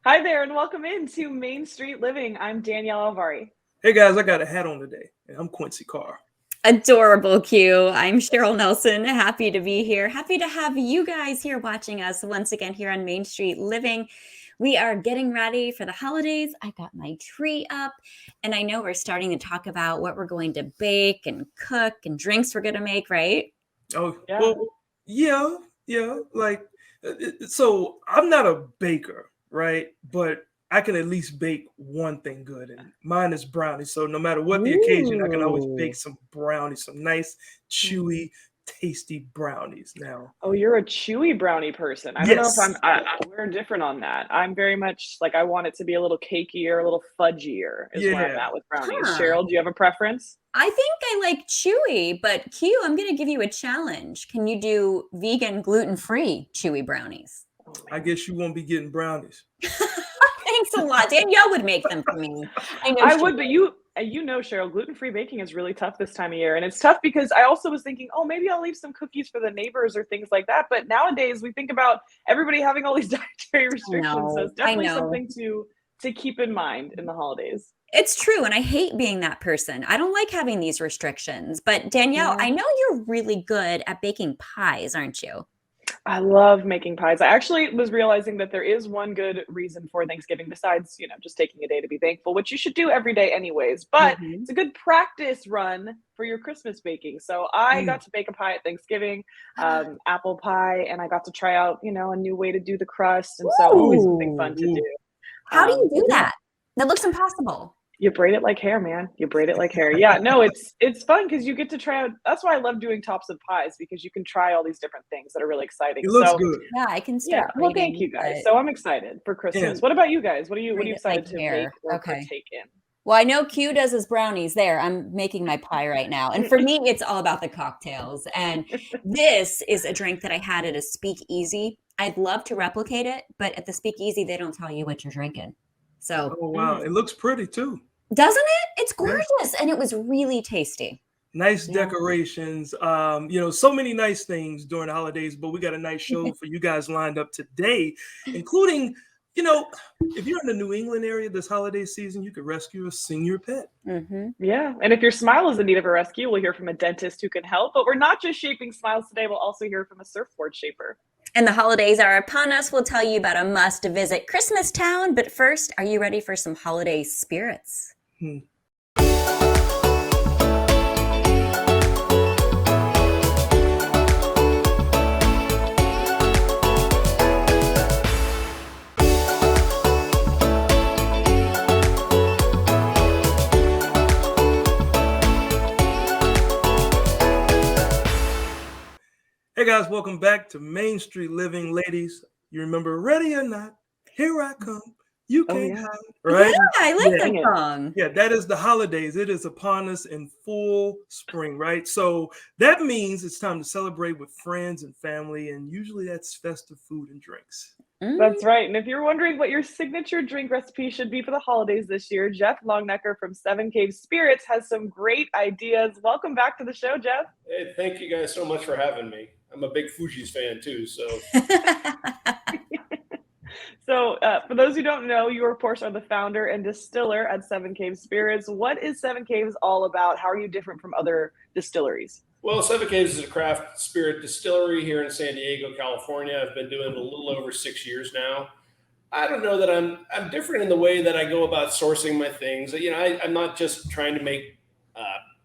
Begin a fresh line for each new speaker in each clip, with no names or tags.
Hi there, and welcome into Main Street Living. I'm Danielle Alvari.
Hey guys, I got a hat on today, and I'm Quincy Carr.
Adorable Q. I'm Cheryl Nelson. Happy to be here. Happy to have you guys here watching us once again here on Main Street Living. We are getting ready for the holidays. I got my tree up, and I know we're starting to talk about what we're going to bake and cook and drinks we're going to make, right?
Oh,
Yeah.
well, yeah. So I'm not a baker, right? But I can at least bake one thing good, and mine is brownies. So no matter what the occasion, I can always
Ooh.
bake some brownies, some nice, chewy, tasty brownies. Now,
Oh, you're a chewy brownie person. I don't know if
yes,
we're different on that. I'm very much like I want it to be a little cakier, a little fudgier is where I'm
yeah.
at with brownies.
Huh.
Cheryl, do you have a preference?
I think I like chewy, but Q, I'm going to give you a challenge. Can you do vegan, gluten-free chewy brownies?
Oh,
I
man.
guess you won't be getting brownies.
Thanks a lot. Danielle would make them for me. I know
I
she
would, but you know, Cheryl, gluten-free baking is really tough this time of year. And it's tough because I also was thinking, oh, maybe I'll leave some cookies for the neighbors or things like that. But nowadays we think about everybody having all these dietary restrictions. So it's
I
definitely
know.
something to keep in mind in the holidays.
It's true, and I hate being that person. I don't like having these restrictions. But Danielle,
Yeah.
I know you're really good at baking pies, aren't you?
I love making pies. I actually was realizing that there is one good reason for Thanksgiving besides, just taking a day to be thankful, which you should do every day anyways. But
Mhm.
it's a good practice run for your Christmas baking. So I
Mm.
got to bake a pie at Thanksgiving, apple pie, and I got to try out, a new way to do the crust. And so always something fun
Ooh.
to do.
Ooh.
How do you
But
do
yeah,
that? That looks impossible.
you braid it like hair, man. You braid it like hair. Yeah, no, it's fun because you get to try out. That's why I love doing tops of pies because you can try all these different things that are really exciting.
It looks
So
good.
Yeah, I can
yeah,
start
well, thank
braiding,
you guys.
but
So I'm excited for Christmas.
And
What about you guys? What are
braid
you
it like
excited to bake
hair.
or
Okay.
partake in?
Well, I know Q does his brownies there. I'm making my pie right now. And for me, it's all about the cocktails. And this is a drink that I had at a speakeasy. I'd love to replicate it, but at the speakeasy, they don't tell you what you're drinking. So,
oh wow,
Mm,
it looks pretty too.
doesn't it? It's
Yeah.
gorgeous. And it was really tasty.
Nice
yeah.
decorations. So many nice things during the holidays, but we got a nice show for you guys lined up today, including, you know, if you're in the New England area this holiday season, you could rescue a senior pet.
Hmm.
Yeah. And if your smile is in need of a rescue, we'll hear from a dentist who can help. But we're not just shaping smiles today, we'll also hear from a surfboard shaper.
And the holidays are upon us. We'll tell you about a must visit Christmas town. But first, are you ready for some holiday spirits?
Hmm. Hey guys, welcome back to Main Street Living. Ladies, you remember Ready or Not, Here I Come, You
Oh,
Can't
yeah.
Hide,
Yeah,
right?
I like
Yeah.
that
Sing it.
song.
Yeah, that is the holidays. It is upon us in full spring, right? So that means it's time to celebrate with friends and family, and usually that's festive food and drinks.
Mm.
That's right. And if you're wondering what your signature drink recipe should be for the holidays this year, Geoff Longenecker from Seven Cave Spirits has some great ideas. Welcome back to the show, Jeff.
Hey, thank you guys so much for having me. I'm a big Fuji's fan too, so
So, for those who don't know, you, of course, are the founder and distiller at Seven Cave Spirits. What is Seven Caves all about? How are you different from other distilleries?
well, Seven Caves is a craft spirit distillery here in San Diego, California. I've been doing it a little over 6 years now. I don't know that I'm different in the way that I go about sourcing my things. I'm not just trying to make uh,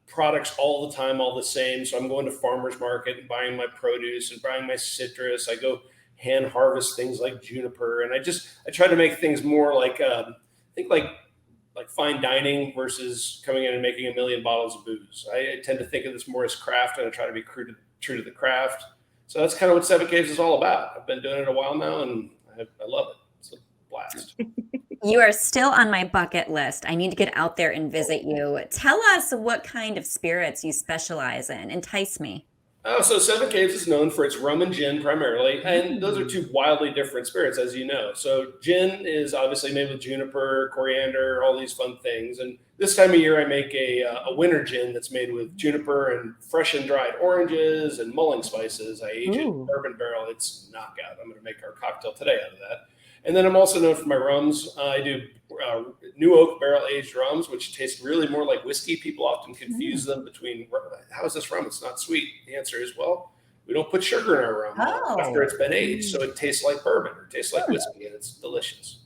products all the time, all the same. So I'm going to farmers market and buying my produce and buying my citrus. I go hand harvest things like juniper, and I try to make things more like I think like fine dining versus coming in and making a million bottles of booze. I tend to think of this more as craft, and I try to be true to the craft. So that's kind of what Seven Caves is all about. I've been doing it a while now, and I love it. It's a blast.
You are still on my bucket list. I need to get out there and visit you. Tell us what kind of spirits you specialize in. Entice me.
Oh, so Seven Caves is known for its rum and gin primarily, and those are
Mm.
two wildly different spirits, as you know. So gin is obviously made with juniper, coriander, all these fun things. And this time of year, I make a winter gin that's made with juniper and fresh and dried oranges and mulling spices. I age it in
Ooh.
bourbon barrel. It's knockout. I'm going to make our cocktail today out of that. And then I'm also known for my rums. I do new oak barrel aged rums, which taste really more like whiskey. People often confuse them between, how is this rum? It's not sweet. The answer is, well, we don't put sugar in our rum after it's been aged, so it tastes like bourbon or tastes like whiskey, and it's delicious.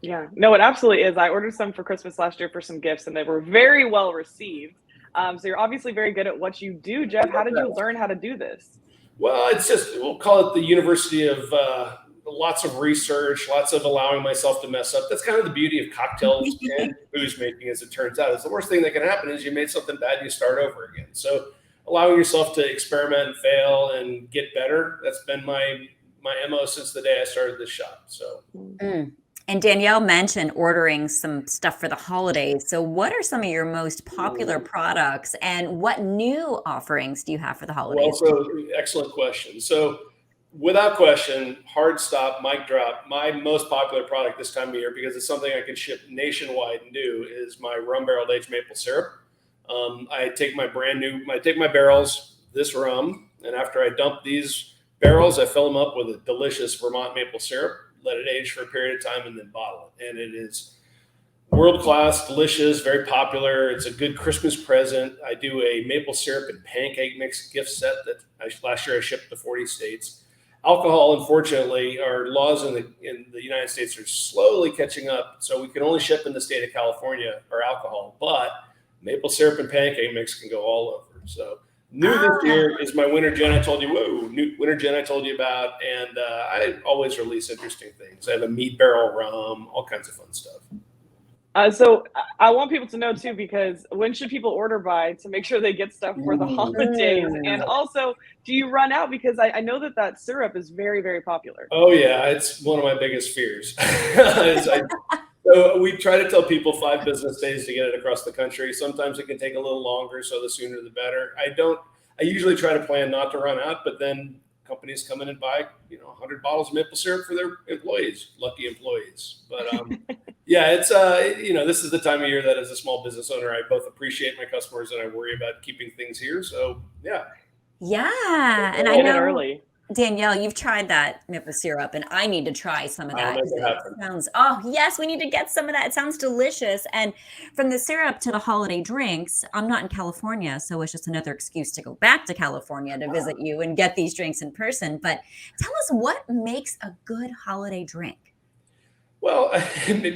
Yeah, no, it absolutely is. I ordered some for Christmas last year for some gifts, and they were very well received. So you're obviously very good at what you do, Geoff. How did you learn how to do this?
Well, it's just, we'll call it the university of lots of research, lots of allowing myself to mess up. That's kind of the beauty of cocktails and booze making, as it turns out. Is the worst thing that can happen is you made something bad and you start over again. So allowing yourself to experiment and fail and get better, that's been my MO since the day I started this shop. So.
And Danielle mentioned ordering some stuff for the holidays. So what are some of your most popular products, and what new offerings do you have for the holidays?
Well, so excellent question. So without question, hard stop, mic drop, my most popular product this time of year, because it's something I can ship nationwide and do, is my rum barrel aged maple syrup. I take my barrels, this rum, and after I dump these barrels, I fill them up with a delicious Vermont maple syrup, let it age for a period of time, and then bottle it. And it is world-class, delicious, very popular. It's a good Christmas present. I do a maple syrup and pancake mix gift set that last year I shipped to 40 states. Alcohol, unfortunately, our laws in the United States are slowly catching up. So we can only ship in the state of California our alcohol, but maple syrup and pancake mix can go all over. So new this year is my winter gin I told you about, and I always release interesting things. I have a mead barrel rum, all kinds of fun stuff.
So I want people to know too, because when should people order by to make sure they get stuff for the holidays? And also, do you run out? Because I know that syrup is very, very popular.
Oh yeah, it's one of my biggest fears. So we try to tell people 5 business days to get it across the country. Sometimes it can take a little longer, so the sooner the better. I usually try to plan not to run out, but then companies come in and buy, 100 bottles of maple syrup for their employees, lucky employees. But yeah, it's this is the time of year that as a small business owner, I both appreciate my customers and I worry about keeping things here. So yeah.
Yeah, and I know early. Danielle, you've tried that maple syrup, and I need to try some of that. Yes, we need to get some of that. It sounds delicious. And from the syrup to the holiday drinks, I'm not in California, so it's just another excuse to go back to California to visit you and get these drinks in person. But tell us, what makes a good holiday drink?
Well,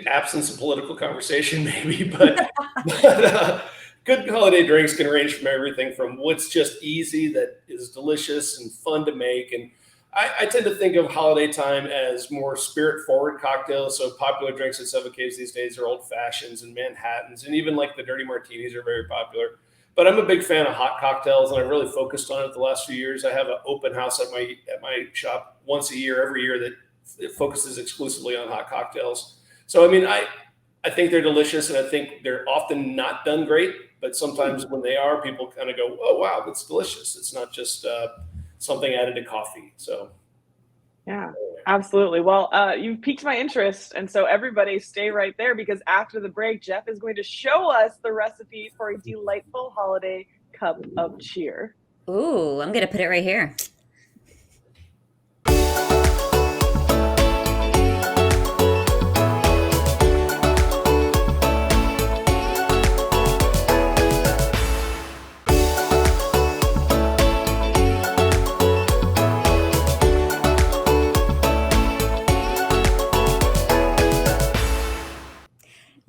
absence of political conversation, maybe, but good holiday drinks can range from everything from what's just easy that is delicious and fun to make. And I tend to think of holiday time as more spirit forward cocktails. So popular drinks at Seven Caves these days are old fashions and Manhattans, and even like the dirty martinis are very popular. But I'm a big fan of hot cocktails, and I've really focused on it the last few years. I have an open house at my shop once a year, every year, that it focuses exclusively on hot cocktails. So, I think they're delicious, and I think they're often not done great. But sometimes when they are, people kind of go, oh, wow, that's delicious. It's not just something added to coffee. So,
yeah, absolutely. Well, you've piqued my interest. And so everybody stay right there, because after the break, Geoff is going to show us the recipe for a delightful holiday cup of cheer.
Ooh, I'm going to put it right here.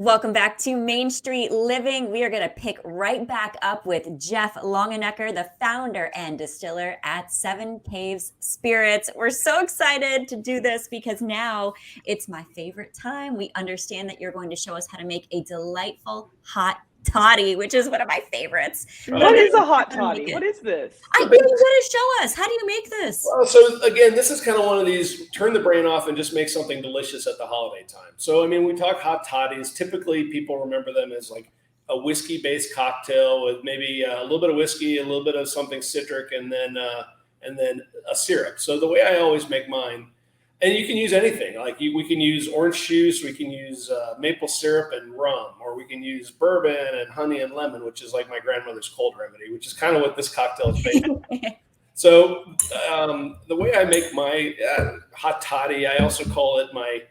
Welcome back to Main Street Living. We are going to pick right back up with Geoff Longenecker, the founder and distiller at Seven Caves Spirits. We're so excited to do this because now it's my favorite time. We understand that you're going to show us how to make a delightful hot toddy, which is one of my favorites.
What is a hot toddy? What is this?
I think you got to show us. How do you make this?
Well, so again, this is kind of one of these turn the brain off and just make something delicious at the holiday time. So, we talk hot toddies. Typically, people remember them as like a whiskey-based cocktail with maybe a little bit of whiskey, a little bit of something citric, and then a syrup. So the way I always make mine, and you can use anything. Like we can use orange juice, we can use maple syrup and rum, or we can use bourbon and honey and lemon, which is like my grandmother's cold remedy, which is kind of what this cocktail is based on. So the way I make my hot toddy, I also call it my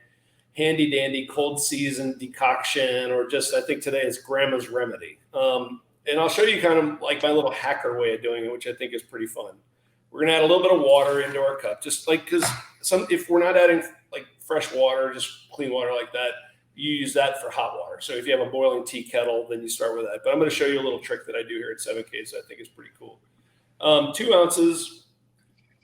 handy dandy cold season decoction, or just, I think today is grandma's remedy. And I'll show you kind of like my little hacker way of doing it, which I think is pretty fun. We're going to add a little bit of water into our cup, just like, because if we're not adding like fresh water, just clean water like that, you use that for hot water. So if you have a boiling tea kettle, then you start with that. But I'm going to show you a little trick that I do here at 7Ks that I think is pretty cool. 2 ounces,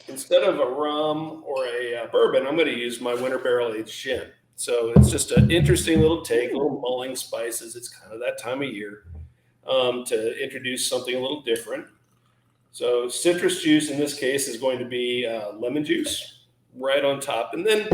instead of a rum or a bourbon, I'm going to use my winter barrel aged gin. So it's just an interesting little take, little mulling spices. It's kind of that time of year to introduce something a little different. So citrus juice in this case is going to be lemon juice right on top. And then,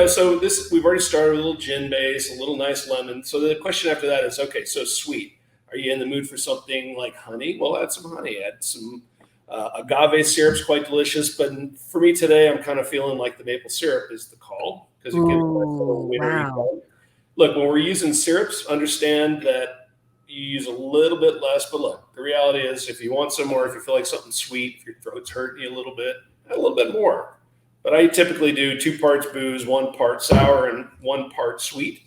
so this, we've already started with a little gin base, a little nice lemon. So the question after that is, okay, so sweet. Are you in the mood for something like honey? Well, add some honey, add some agave syrup's quite delicious. But for me today, I'm kind of feeling like the maple syrup is the call, because it gives a little wintry fun. Look, when we're using syrups, understand that you use a little bit less, but look, the reality is if you want some more, if you feel like something sweet, if your throat's hurting you a little bit, add a little bit more. But I typically do 2 parts booze, 1 part sour, and 1 part sweet.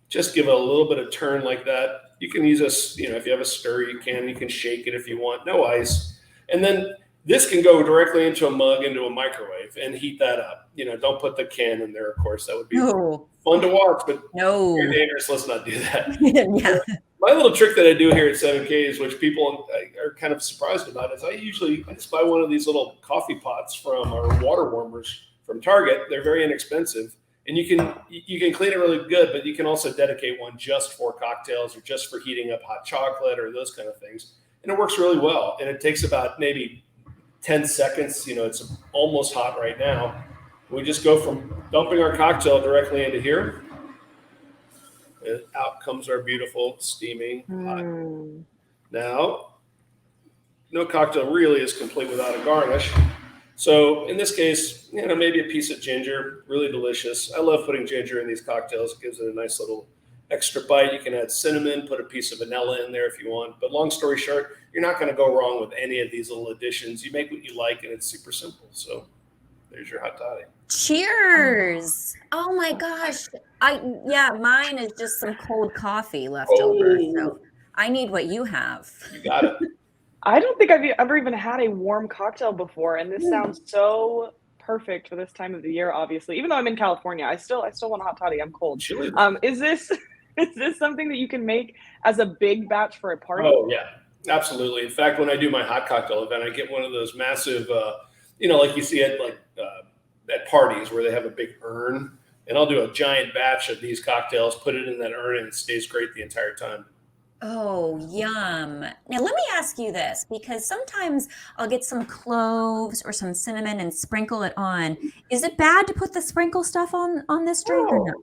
Just give it a little bit of turn like that. You can use if you have a stir, you can shake it if you want, no ice. And then this can go directly into a mug, into a microwave, and heat that up. Don't put the can in there, of course. That would be fun to watch, but very dangerous. Let's not do that.
Yeah.
My little trick that I do here at 7Ks, which people are kind of surprised about, is I just buy one of these little coffee pots from our water warmers from Target. They're very inexpensive, and you can clean it really good, but you can also dedicate one just for cocktails or just for heating up hot chocolate or those kind of things. And it works really well. And it takes about maybe 10 seconds. It's almost hot right now. We just go from dumping our cocktail directly into here. And out comes our beautiful steaming hot. Now, no cocktail really is complete without a garnish. So in this case, maybe a piece of ginger, really delicious. I love putting ginger in these cocktails. It gives it a nice little extra bite. You can add cinnamon, put a piece of vanilla in there if you want. But long story short, you're not going to go wrong with any of these little additions. You make what you like, and it's super simple. So there's your hot toddy.
Cheers. Oh my gosh. Mine is just some cold coffee left over. So I need what you have.
You got it.
I don't think I've ever even had a warm cocktail before, and this sounds so perfect for this time of the year. Obviously, even though I'm in California, I still want a hot toddy. I'm cold. Is this something that you can make as a big batch for a party?
Oh yeah, absolutely. In fact, when I do my hot cocktail event, I get one of those massive, like you see at at parties where they have a big urn, and I'll do a giant batch of these cocktails, put it in that urn, and it stays great the entire time.
Oh, yum. Now, let me ask you this, because sometimes I'll get some cloves or some cinnamon and sprinkle it on. Is it bad to put the sprinkle stuff on this drink or no?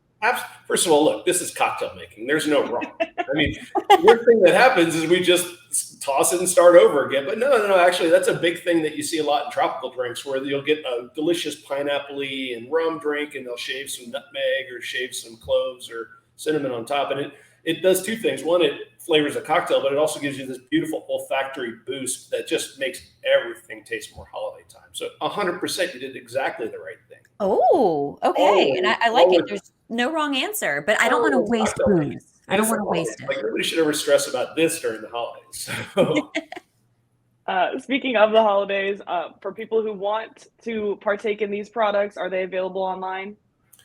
First of all, look, this is cocktail making. There's no wrong. I mean, the weird thing that happens is we just toss it and start over again. But no, actually, that's a big thing that you see a lot in tropical drinks, where you'll get a delicious pineapple-y and rum drink, and they'll shave some nutmeg or shave some cloves or cinnamon on top. And it does 2 things. One, it flavors a cocktail, but it also gives you this beautiful olfactory boost that just makes everything taste more holiday time. So 100%, you did exactly the right thing.
Oh, okay. And I like it. There's no wrong answer, but I don't want to waste booze. I don't want to waste it.
Like, nobody should ever stress about this during the holidays. So.
Speaking of the holidays, for people who want to partake in these products, are they available online?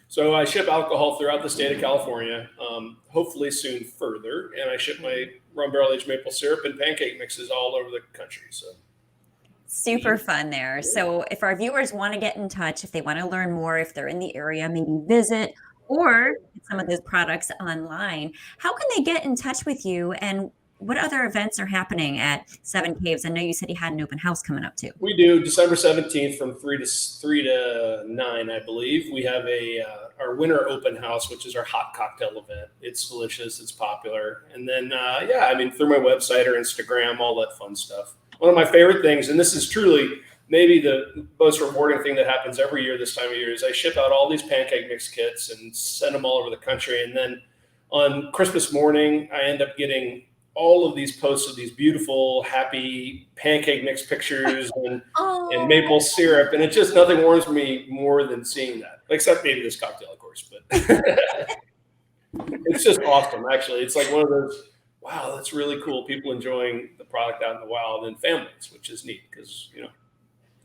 So I ship alcohol throughout the state of California, hopefully soon further. And I ship my rum barrel aged maple syrup and pancake mixes all over the country. So
super fun there. So if our viewers want to get in touch, if they want to learn more, if they're in the area, maybe visit or get some of those products online, how can they get in touch with you, and what other events are happening at 7Ks? I know you said you had an open house coming up too.
We do, December 17th from 3 to 9, I believe. We have our winter open house, which is our hot cocktail event. It's delicious. It's popular. And then, through my website or Instagram, all that fun stuff. One of my favorite things, and this is truly maybe the most rewarding thing that happens every year this time of year, is I ship out all these pancake mix kits and send them all over the country. And then on Christmas morning, I end up getting all of these posts of these beautiful, happy pancake mix pictures and maple syrup. And it's just nothing warms me more than seeing that, except maybe this cocktail, of course. But it's just awesome, actually. It's like one of those, wow, that's really cool. People enjoying the product out in the wild and families, which is neat because,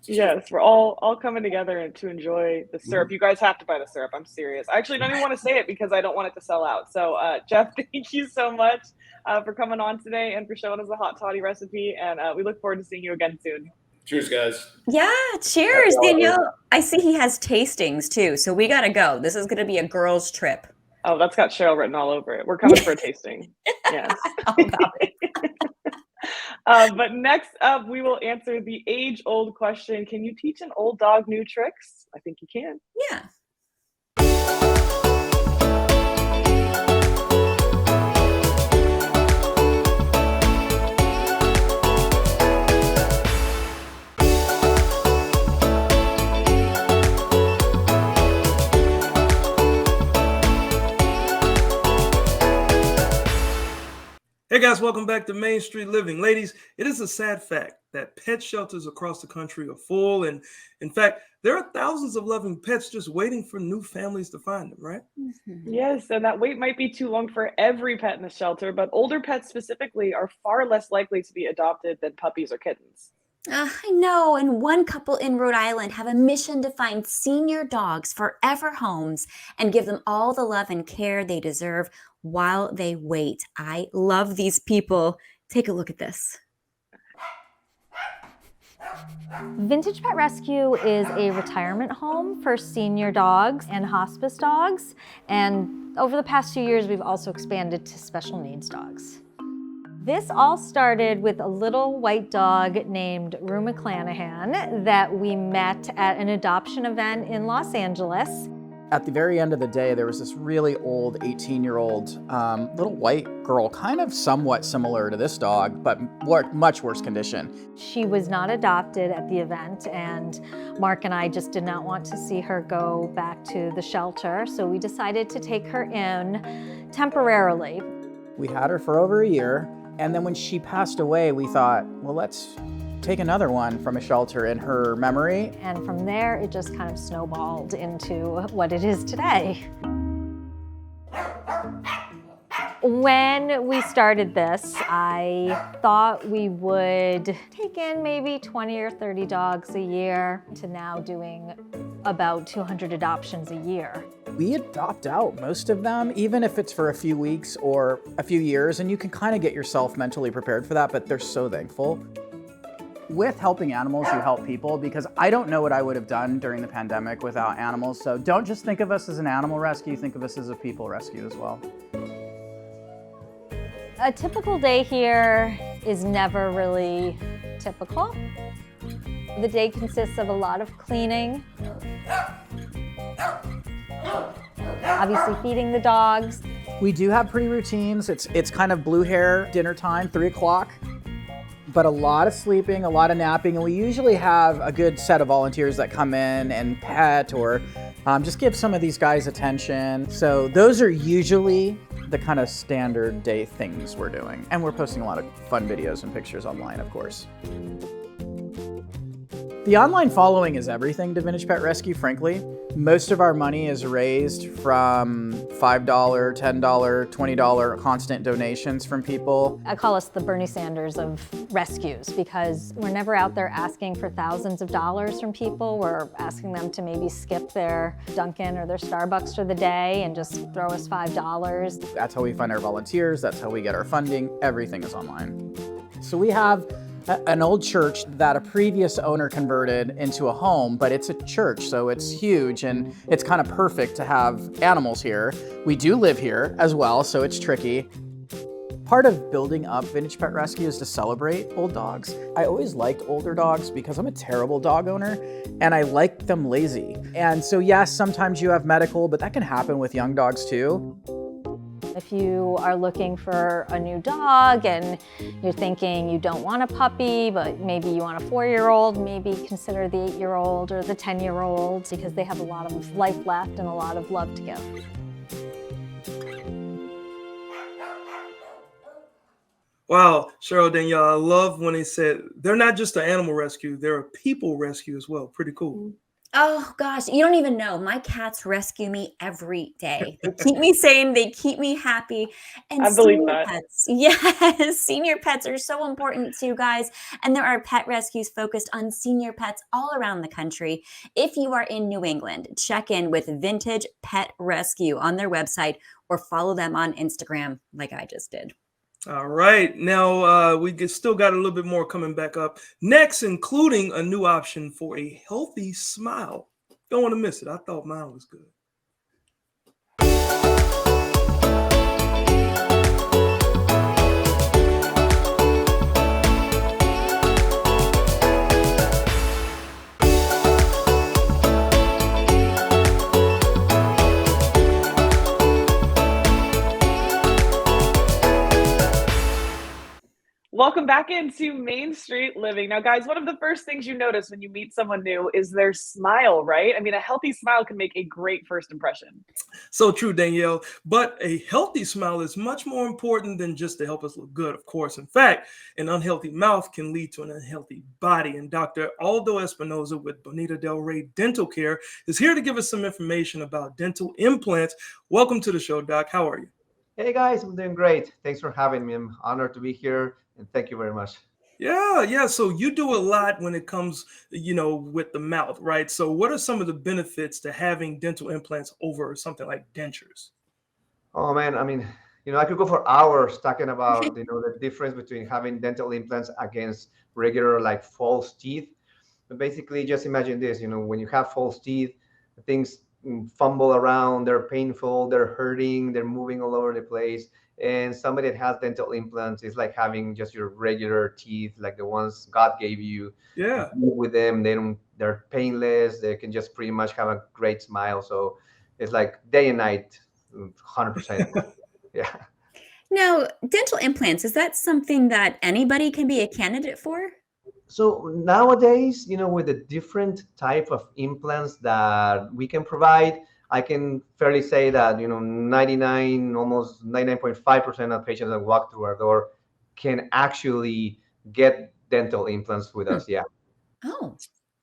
Yes, we're all coming together to enjoy the syrup. You guys have to buy the syrup. I'm serious. I actually don't even want to say it because I don't want it to sell out. So, Geoff, thank you so much for coming on today and for showing us the hot toddy recipe. And we look forward to seeing you again soon.
Cheers, guys.
Yeah, cheers, Danielle. I see he has tastings too, so we got to go. This is going to be a girls' trip.
Oh, that's got Cheryl written all over it. We're coming for a tasting. Yes.
All about it.
But next up, we will answer the age-old question. Can you teach an old dog new tricks? I think you can.
Yeah.
Hey guys, welcome back to Main Street Living. Ladies, it is a sad fact that pet shelters across the country are full. And in fact, there are thousands of loving pets just waiting for new families to find them, right?
Yes, and that wait might be too long for every pet in the shelter, but older pets specifically are far less likely to be adopted than puppies or kittens.
I know, and one couple in Rhode Island have a mission to find senior dogs forever homes and give them all the love and care they deserve while they wait. I love these people. Take a look at this.
Vintage Pet Rescue is a retirement home for senior dogs and hospice dogs. And over the past few years, we've also expanded to special needs dogs. This all started with a little white dog named Rue McClanahan that we met at an adoption event in Los Angeles.
At the very end of the day, there was this really old 18-year-old little white girl, kind of somewhat similar to this dog, but much worse condition.
She was not adopted at the event, and Mark and I just did not want to see her go back to the shelter, so we decided to take her in temporarily.
We had her for over a year, and then when she passed away, we thought, well, let's take another one from a shelter in her memory.
And from there, it just kind of snowballed into what it is today. When we started this, I thought we would take in maybe 20 or 30 dogs a year to now doing about 200 adoptions a year.
We adopt out most of them, even if it's for a few weeks or a few years, and you can kind of get yourself mentally prepared for that, but they're so thankful. With helping animals, you help people, because I don't know what I would have done during the pandemic without animals. So don't just think of us as an animal rescue, think of us as a people rescue as well.
A typical day here is never really typical. The day consists of a lot of cleaning, obviously feeding the dogs.
We do have pretty routines. It's kind of blue hair, dinner time, 3 o'clock. But a lot of sleeping, a lot of napping, and we usually have a good set of volunteers that come in and pet or just give some of these guys attention. So those are usually the kind of standard day things we're doing. And we're posting a lot of fun videos and pictures online, of course. The online following is everything to Vintage Pet Rescue, frankly. Most of our money is raised from $5, $10, $20 constant donations from people.
I call us the Bernie Sanders of rescues because we're never out there asking for thousands of dollars from people. We're asking them to maybe skip their Dunkin' or their Starbucks for the day and just throw us $5.
That's how we find our volunteers. That's how we get our funding. Everything is online. So we have an old church that a previous owner converted into a home, but it's a church, so it's huge and it's kind of perfect to have animals here. We do live here as well, so it's tricky. Part of building up Vintage Pet Rescue is to celebrate old dogs. I always liked older dogs because I'm a terrible dog owner and I like them lazy. And so yes, sometimes you have medical, but that can happen with young dogs too.
If you are looking for a new dog and you're thinking you don't want a puppy, but maybe you want a 4-year-old, maybe consider the 8-year-old or the 10-year-old because they have a lot of life left and a lot of love to give.
Wow, Cheryl, Danielle, I love when they said they're not just an animal rescue, they're a people rescue as well. Pretty cool.
Oh gosh, you don't even know. My cats rescue me every day. They keep me sane, they keep me happy. And
I believe
senior
that.
pets, yes, senior pets are so important too, guys. And there are pet rescues focused on senior pets all around the country. If you are in New England, check in with Vintage Pet Rescue on their website or follow them on Instagram like I just did.
All right. Now still got a little bit more coming back up next, including a new option for a healthy smile. Don't want to miss it. I thought mine was good.
Welcome back into Main Street Living. Now, guys, one of the first things you notice when you meet someone new is their smile, right? I mean, a healthy smile can make a great first impression.
So true, Danielle. But a healthy smile is much more important than just to help us look good, of course. In fact, an unhealthy mouth can lead to an unhealthy body. And Dr. Aldo Espinoza with Bonita Del Rey Dental Care is here to give us some information about dental implants. Welcome to the show, Doc. How are you?
Hey guys, I'm doing great. Thanks for having me. I'm honored to be here, and thank you very much.
Yeah. So you do a lot when it comes, with the mouth, right? So what are some of the benefits to having dental implants over something like dentures?
Oh man, I mean, I could go for hours talking about, the difference between having dental implants against regular like false teeth. But basically, just imagine this, when you have false teeth, things fumble around, they're painful, they're hurting, they're moving all over the place. And somebody that has dental implants is like having just your regular teeth, like the ones God gave you.
Yeah.
With them, they're painless. They can just pretty much have a great smile. So it's like day and night, 100%. Yeah.
Now, dental implants, is that something that anybody can be a candidate for?
So nowadays, with the different type of implants that we can provide, I can fairly say that, 99, almost 99.5% of patients that walk through our door can actually get dental implants with us. Yeah.
Oh,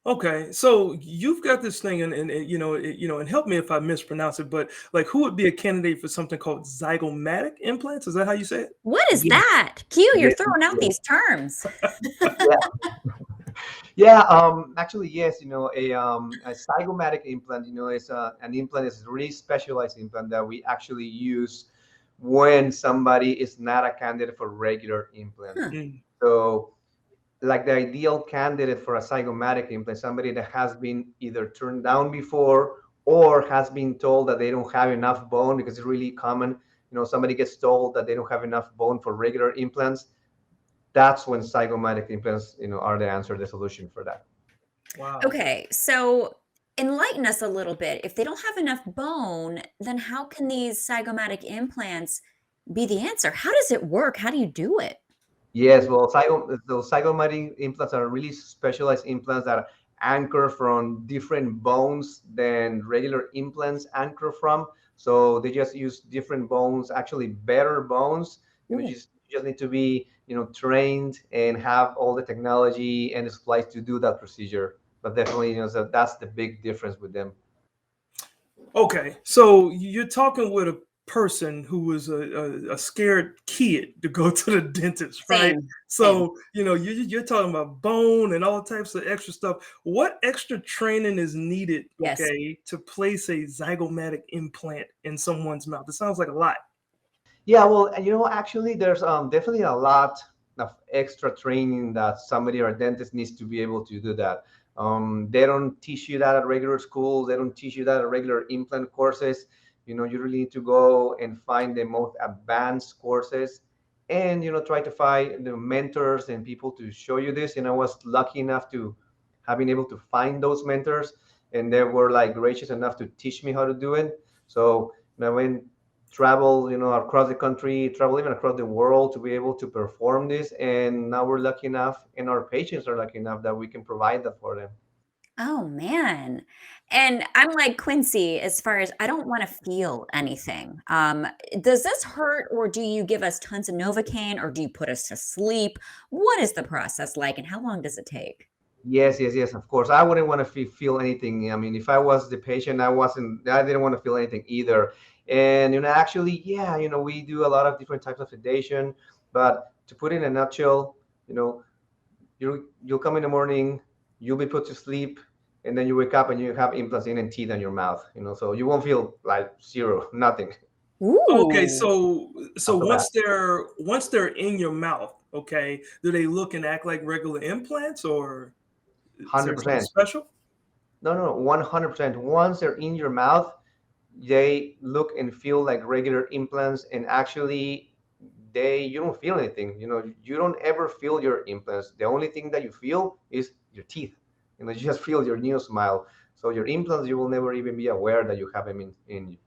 Okay, so you've got this thing, and help me if I mispronounce it, but like, who would be a candidate for something called zygomatic implants? Is that how you say it?
what is
Yeah.
that? Q, you're
Yeah.
throwing out these terms.
Yeah, actually, yes, a zygomatic implant, is an implant is a really specialized implant that we actually use when somebody is not a candidate for regular implants.
Huh.
Mm.
So, like the ideal candidate for a zygomatic implant, somebody that has been either turned down before or has been told that they don't have enough bone, because it's really common, somebody gets told that they don't have enough bone for regular implants. That's when zygomatic implants, are the answer, the solution for that.
Wow.
Okay, so enlighten us a little bit. If they don't have enough bone, then how can these zygomatic implants be the answer? How does it work? How do you do it?
Yes, well, those zygomatic implants are really specialized implants that anchor from different bones than regular implants anchor from. So they just use different bones, actually better bones.
Ooh.
You just need to be, trained and have all the technology and the supplies to do that procedure. But definitely, so that's the big difference with them.
Okay, so you're talking with a person who was a scared kid to go to the dentist, right?
Same.
So, you're talking about bone and all types of extra stuff. What extra training is needed,
Yes.
okay, to place a zygomatic implant in someone's mouth? It sounds like a lot.
Yeah, well, actually, there's definitely a lot of extra training that somebody or a dentist needs to be able to do that. They don't teach you that at regular schools. They don't teach you that at regular implant courses. You really need to go and find the most advanced courses, and try to find the mentors and people to show you this. I was lucky enough to have been able to find those mentors, and they were like gracious enough to teach me how to do it. So when travel, across the country, travel even across the world to be able to perform this. And now we're lucky enough, and our patients are lucky enough that we can provide that for them.
Oh man. And I'm like Quincy as far as I don't want to feel anything. Does this hurt or do you give us tons of Novocaine or do you put us to sleep? What is the process like and how long does it take?
Yes, yes, yes. Of course, I wouldn't want to feel anything. I mean, if I was the patient, I didn't want to feel anything either. And actually, yeah, we do a lot of different types of sedation. But to put it in a nutshell, you know, you'll come in the morning, you'll be put to sleep, and then you wake up and you have implants in and teeth on your mouth. So you won't feel like zero, nothing.
Okay,
Ooh.
so
After that.
once they're in your mouth, okay, do they look and act like regular implants or is there something
100%.
special?
No, no, 100%. Once they're in your mouth, they look and feel like regular implants, and actually, you don't feel anything. You don't ever feel your implants. The only thing that you feel is your teeth. You just feel your new smile. So your implants, you will never even be aware that you have them in.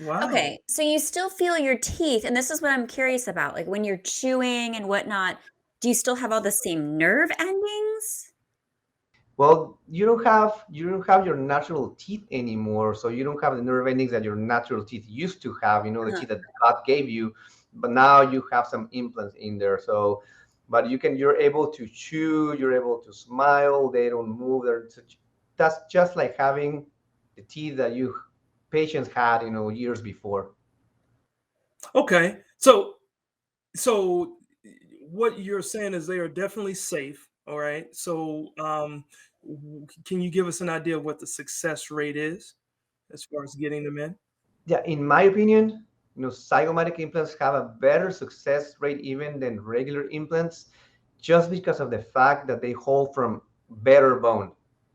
Wow.
Okay, so you still feel your teeth, and this is what I'm curious about. Like when you're chewing and whatnot, do you still have all the same nerve endings?
Well, you don't have your natural teeth anymore, so you don't have the nerve endings that your natural teeth used to have. The
Uh-huh.
teeth that God gave you, but now you have some implants in there. So, but you're able to chew, you're able to smile. They don't move. That's just like having the teeth that you patients had, years before.
Okay. So what you're saying is they are definitely safe, all right? So can you give us an idea of what the success rate is as far as getting them in?
Yeah, in my opinion, zygomatic implants have a better success rate even than regular implants, just because of the fact that they hold from better bone.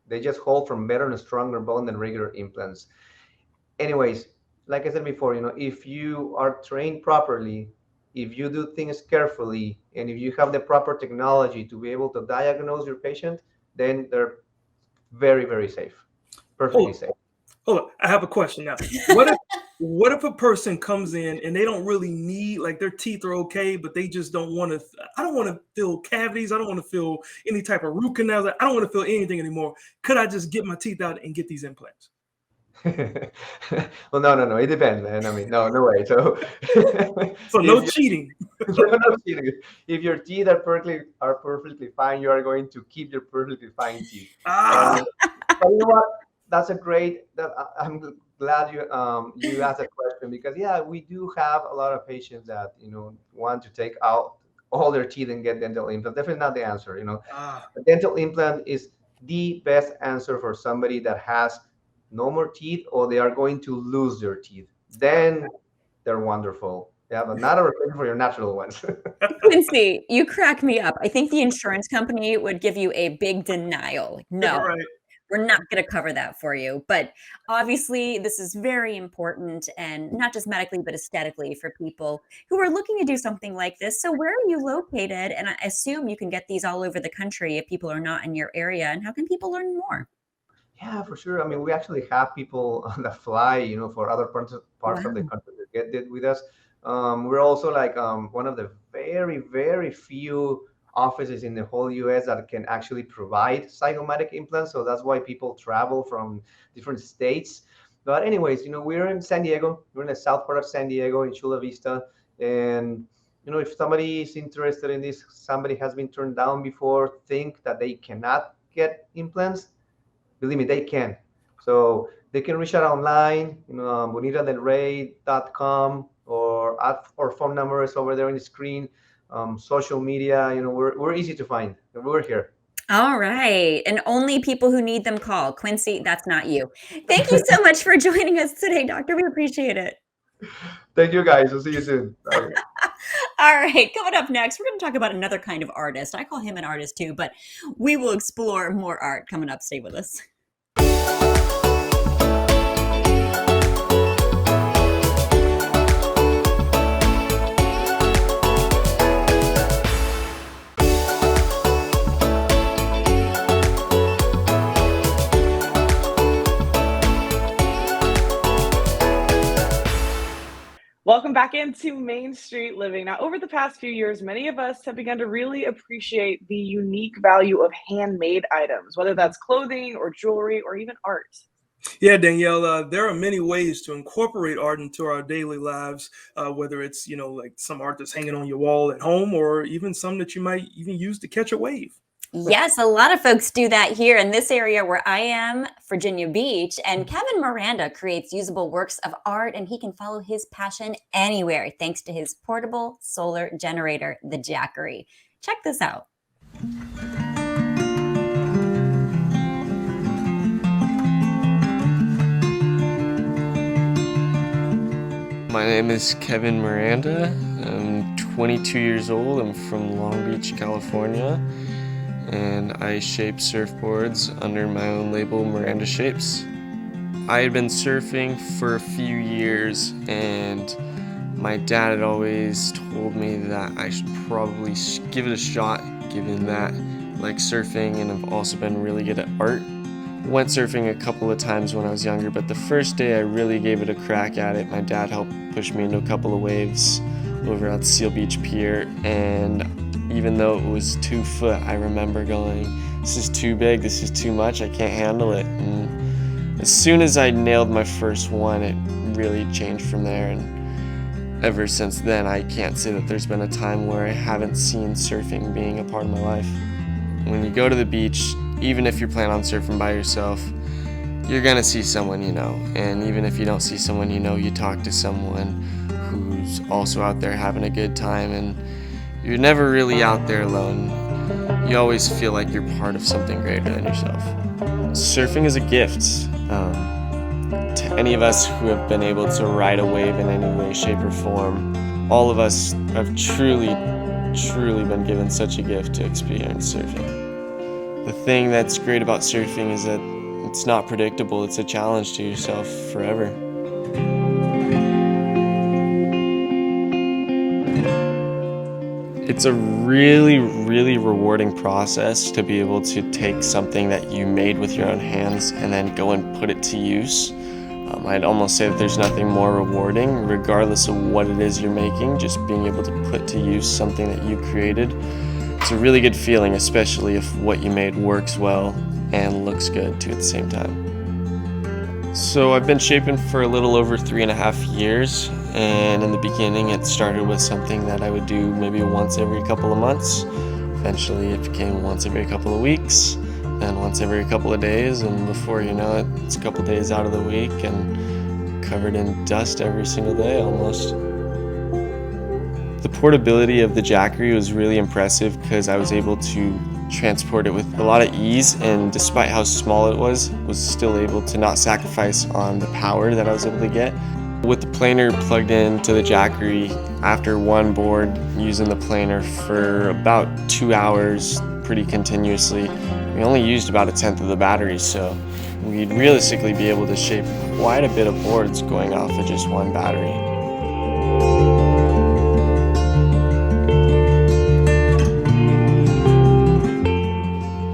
They just hold from better and stronger bone than regular implants. Anyways, like I said before, if you are trained properly, if you do things carefully, and if you have the proper technology to be able to diagnose your patient, then they're very, very safe, perfectly
Hold
safe.
Hold on, I have a question now. What if a person comes in and they don't really need, like their teeth are okay, but they just don't want to? I don't want to feel cavities. I don't want to feel any type of root canals. I don't want to feel anything anymore. Could I just get my teeth out and get these implants?
Well, no, no, no. It depends, man. I mean, no, no way. So,
So
if
no
you
cheating.
no cheating. If your teeth are perfectly fine, you are going to keep your perfectly fine teeth.
Ah,
And but you know what? That's a great. I'm glad you asked that question, because yeah, we do have a lot of patients that want to take out all their teeth and get dental implants. Definitely not the answer.
ah.
A dental implant is the best answer for somebody that has no more teeth or they are going to lose their teeth. Then they're wonderful. Yeah, but not a replacement for your natural ones.
Quincy, you crack me up. I think the insurance company would give you a big denial. Like, no,
Right.
we're not going to cover that for you. But obviously, this is very important and not just medically, but aesthetically for people who are looking to do something like this. So, where are you located? And I assume you can get these all over the country if people are not in your area. And how can people learn more?
Yeah, for sure. I mean, we actually have people that fly, for other parts of the
Wow.
country to get it with us. We're also like one of the very, very few offices in the whole US that can actually provide zygomatic implants. So that's why people travel from different states. But anyways, we're in San Diego. We're in the south part of San Diego in Chula Vista. And if somebody is interested in this, somebody has been turned down before, think that they cannot get implants, believe me, they can. So they can reach out online, bonitadelrey.com, or our phone number is over there on the screen. Social media, we're easy to find. We're here.
All right. And only people who need them call. Quincy, that's not you. Thank you so much for joining us today, doctor. We appreciate it.
Thank you, guys. We'll see you soon. Bye.
All right. Coming up next, we're going to talk about another kind of artist. I call him an artist too, but we will explore more art coming up. Stay with us.
Welcome back, back into Main Street living. Now, over the past few years, many of us have begun to really appreciate the unique value of handmade items, whether that's clothing or jewelry or even art.
Yeah, Danielle, there are many ways to incorporate art into our daily lives, whether it's, like some art that's hanging on your wall at home or even some that you might even use to catch a wave.
Yes, a lot of folks do that here in this area where I am, Virginia Beach. And Kevin Miranda creates usable works of art, and he can follow his passion anywhere thanks to his portable solar generator, the Jackery. Check this out.
My name is Kevin Miranda. I'm 22 years old. I'm from Long Beach, California. And I shape surfboards under my own label, Miranda Shapes. I had been surfing for a few years, and my dad had always told me that I should probably give it a shot, given that I like surfing and I've also been really good at art. Went surfing a couple of times when I was younger, but the first day I really gave it a crack at it. My dad helped push me into a couple of waves over at Seal Beach Pier, and even though it was 2 foot, I remember going, this is too big, this is too much, I can't handle it. And as soon as I nailed my first one, it really changed from there. And ever since then, I can't say that there's been a time where I haven't seen surfing being a part of my life. When you go to the beach, even if you're planning on surfing by yourself, you're gonna see someone you know. And even if you don't see someone you know, you talk to someone who's also out there having a good time, and you're never really out there alone. You always feel like you're part of something greater than yourself. Surfing is a gift. To any of us who have been able to ride a wave in any way, shape, or form, all of us have truly been given such a gift to experience surfing. The thing that's great about surfing is that it's not predictable. It's a challenge to yourself forever. It's a really rewarding process to be able to take something that you made with your own hands and then go and put it to use. I'd almost say that there's nothing more rewarding, regardless of what it is you're making, just being able to put to use something that you created. It's a really good feeling, especially if what you made works well and looks good too at the same time. So I've been shaping for a little over 3.5 years, and in the beginning it started with something that I would do maybe once every couple of months. Eventually it became once every couple of weeks, then once every couple of days, and before you know it, it's a couple of days out of the week and covered in dust every single day almost. The portability of the Jackery was really impressive because I was able to transport it with a lot of ease, and despite how small it was still able to not sacrifice on the power that I was able to get. With the planer plugged into the Jackery, after one board using the planer for about 2 hours pretty continuously, we only used about 1/10 of the battery, so we'd realistically be able to shape quite a bit of boards going off of just one battery.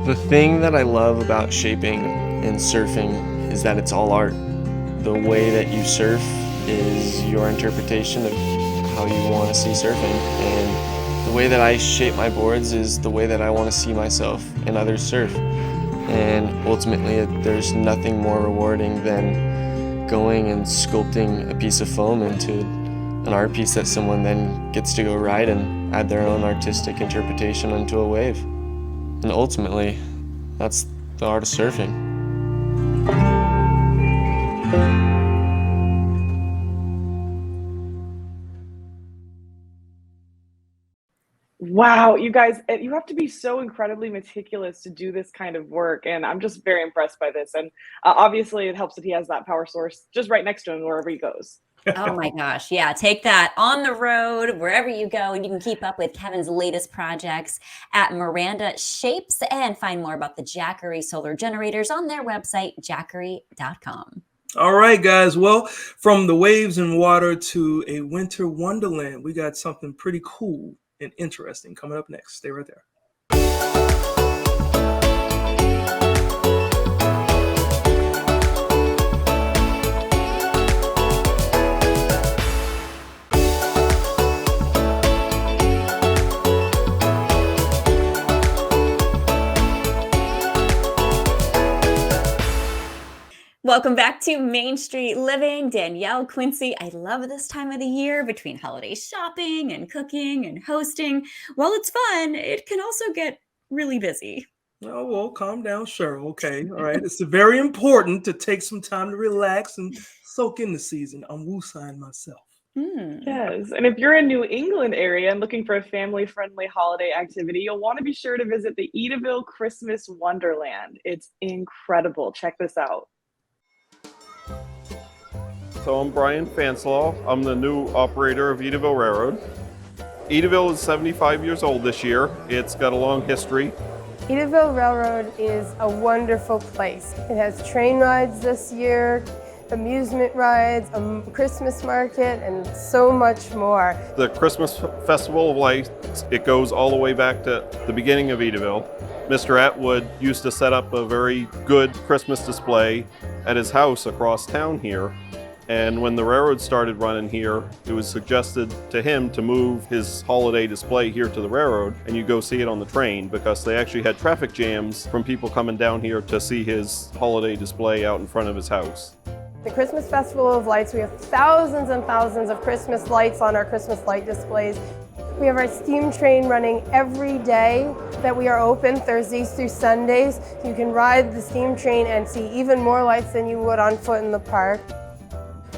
The thing that I love about shaping and surfing is that it's all art. The way that you surf is your interpretation of how you want to see surfing, and the way that I shape my boards is the way that I want to see myself and others surf. And ultimately, there's nothing more rewarding than going and sculpting a piece of foam into an art piece that someone then gets to go ride and add their own artistic interpretation onto a wave. And ultimately, that's the art of surfing.
Wow, you guys, you have to be so incredibly meticulous to do this kind of work, and I'm just very impressed by this. And obviously, it helps that he has that power source just right next to him wherever he goes.
Oh my gosh. Yeah. Take that on the road, wherever you go. And you can keep up with Kevin's latest projects at Miranda Shapes and find more about the Jackery solar generators on their website, jackery.com.
All right, guys. Well, from the waves and water to a winter wonderland, we got something pretty cool and interesting coming up next. Stay right there.
Welcome back to Main Street Living. Danielle, Quincy, I love this time of the year between holiday shopping and cooking and hosting. While it's fun, it can also get really busy.
Oh, well, calm down, Cheryl. Okay, all right. It's very important to take some time to relax and soak in the season. I'm woosahing myself.
Yes, and if you're in New England area and looking for a family-friendly holiday activity, you'll want to be sure to visit the Edaville Christmas Wonderland. It's incredible. Check this out.
So I'm Brian Fanslaw. I'm the new operator of Edaville Railroad. Edaville is 75 years old this year. It's got a long history.
Edaville Railroad is a wonderful place. It has train rides this year, amusement rides, a Christmas market, and so much more.
The Christmas Festival of Lights, it goes all the way back to the beginning of Edaville. Mr. Atwood used to set up a very good Christmas display at his house across town here. And when the railroad started running here, it was suggested to him to move his holiday display here to the railroad, and you go see it on the train, because they actually had traffic jams from people coming down here to see his holiday display out in front of his house.
The Christmas Festival of Lights, we have thousands and thousands of Christmas lights on our Christmas light displays. We have our steam train running every day that we are open, Thursdays through Sundays. You can ride the steam train and see even more lights than you would on foot in the park.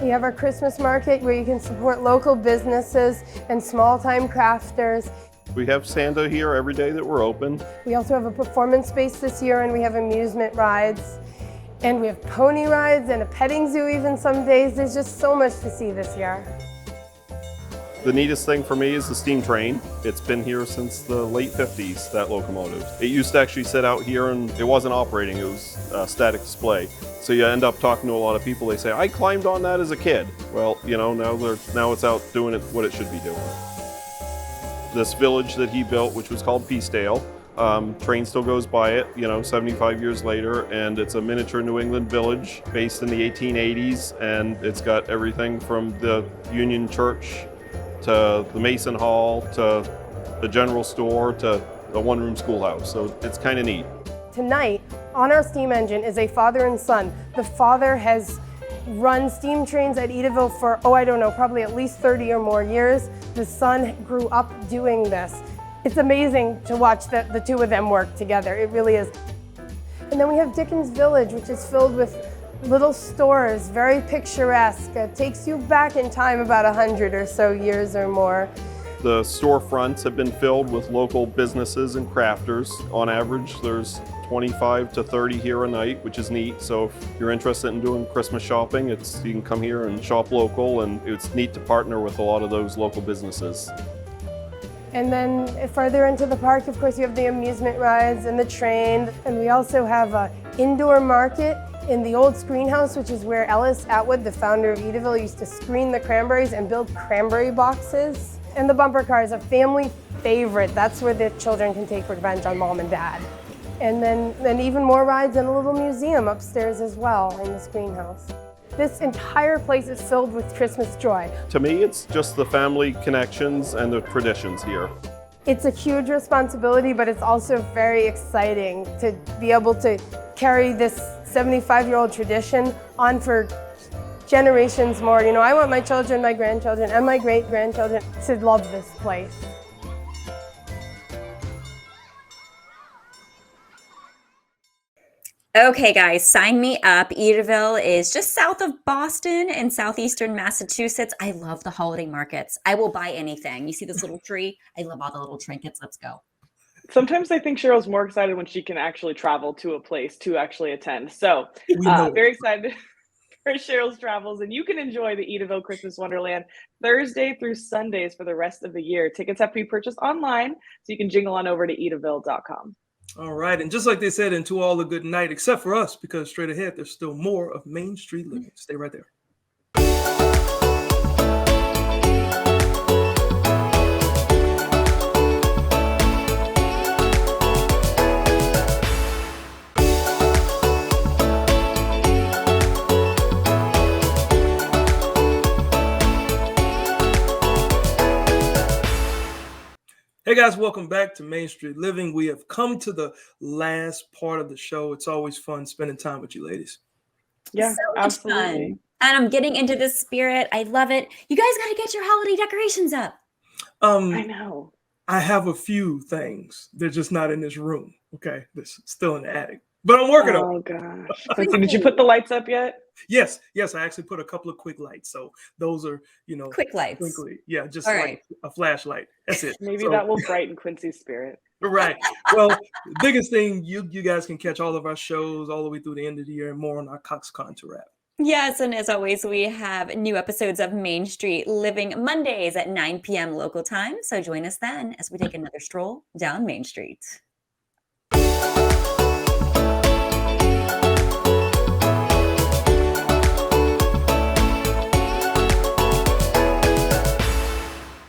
We have our Christmas market where you can support local businesses and small-time crafters.
We have Santa here every day that we're open.
We also have a performance space this year, and we have amusement rides. And we have pony rides and a petting zoo even some days. There's just so much to see this year.
The neatest thing for me is the steam train. It's been here since the late 50s, that locomotive. It used to actually sit out here and it wasn't operating, it was a static display. So you end up talking to a lot of people, they say, I climbed on that as a kid. Well, you know, now it's out doing what it should be doing. This village that he built, which was called Peacedale, train still goes by it, 75 years later, and it's a miniature New England village based in the 1880s, and it's got everything from the Union Church to the Mason Hall, to the general store, to a one-room schoolhouse. So it's kind of neat.
Tonight, on our steam engine is a father and son. The father has run steam trains at Edaville for, probably at least 30 or more years. The son grew up doing this. It's amazing to watch the two of them work together. It really is. And then we have Dickens Village, which is filled with little stores, very picturesque. It takes you back in time about 100 or so years or more.
The storefronts have been filled with local businesses and crafters. On average, there's 25 to 30 here a night, which is neat. So if you're interested in doing Christmas shopping, you can come here and shop local, and it's neat to partner with a lot of those local businesses.
And then further into the park, of course, you have the amusement rides and the train. And we also have an indoor market in the old screen house, which is where Ellis Atwood, the founder of Edaville, used to screen the cranberries and build cranberry boxes. And the bumper car is a family favorite. That's where the children can take revenge on mom and dad. And then even more rides and a little museum upstairs as well in the screen house. This entire place is filled with Christmas joy.
To me, it's just the family connections and the traditions here.
It's a huge responsibility, but it's also very exciting to be able to carry this 75-year-old tradition on for generations more. I want my children, my grandchildren, and my great-grandchildren to love this place.
Okay, guys, sign me up. Edaville is just south of Boston in southeastern Massachusetts. I love the holiday markets. I will buy anything. You see this little tree? I love all the little trinkets. Let's go.
Sometimes I think Cheryl's more excited when she can actually travel to a place to actually attend. So very excited for Cheryl's travels. And you can enjoy the Edaville Christmas Wonderland Thursday through Sundays for the rest of the year. Tickets have to be purchased online, so you can jingle on over to edaville.com.
All right. And just like they said, into all a good night, except for us, because straight ahead, there's still more of Main Street Living. Stay right there. Hey guys, welcome back to Main Street Living. We have come to the last part of the show. It's always fun spending time with you ladies.
Yeah,
So much
absolutely.
fun. And I'm getting into this spirit. I love it. You guys got to get your holiday decorations up.
I know.
I have a few things. They're just not in this room. Okay, they're still in the attic, but I'm working on it.
Oh gosh. Quincy, did you put the lights up yet?
Yes, I actually put a couple of quick lights. So those are,
Quick lights.
twinkly. Yeah, just
All
like
right.
a flashlight. That's it.
Maybe
So-
that will brighten Quincy's spirit.
Right. Well, the biggest thing, you guys can catch all of our shows all the way through the end of the year and more on our CoxCon tour app.
Yes, and as always, we have new episodes of Main Street Living Mondays at 9 p.m. local time. So join us then as we take another stroll down Main Street.